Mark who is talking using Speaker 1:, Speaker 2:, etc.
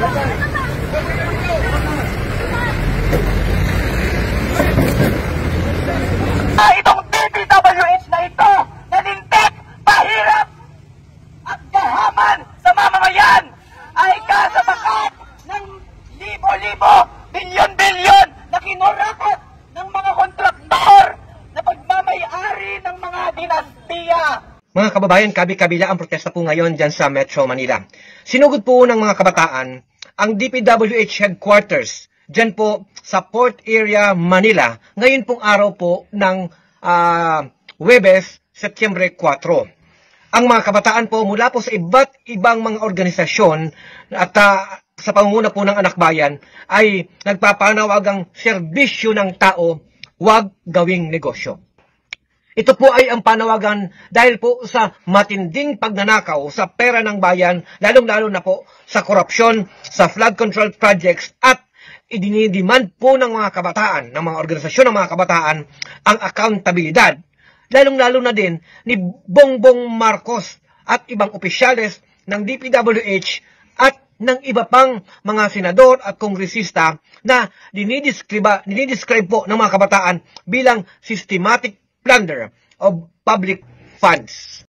Speaker 1: Itong DPWH na ito, nanintek, pahirap at gahaman sa mamamayan ay kasabakat ng libo-libo, bilyon-bilyon na kinurakot ng mga kontraktor na pagmamayari ng mga dinastiya.
Speaker 2: Mga kababayan, kabi-kabila ang protesta po ngayon dyan sa Metro Manila. Sinugod po ng mga kabataan ang DPWH headquarters dyan po sa Port Area, Manila, ngayon pong araw po ng Huwebes, Setyembre 4. Ang mga kabataan po mula po sa iba't ibang mga organisasyon at sa pangunguna po ng Anak Bayan ay nagpapanawagang serbisyo ng tao, huwag gawing negosyo. Ito po ay ang panawagan dahil po sa matinding pagnanakaw sa pera ng bayan, lalong-lalo na po sa korupsyon, sa flood control projects at idinidemand po ng mga kabataan, ng mga organisasyon ng mga kabataan, ang accountabilidad. Lalong-lalo na din ni Bongbong Marcos at ibang opisyales ng DPWH at ng iba pang mga senador at kongresista na dinidescribe po ng mga kabataan bilang systematic plunder of public funds.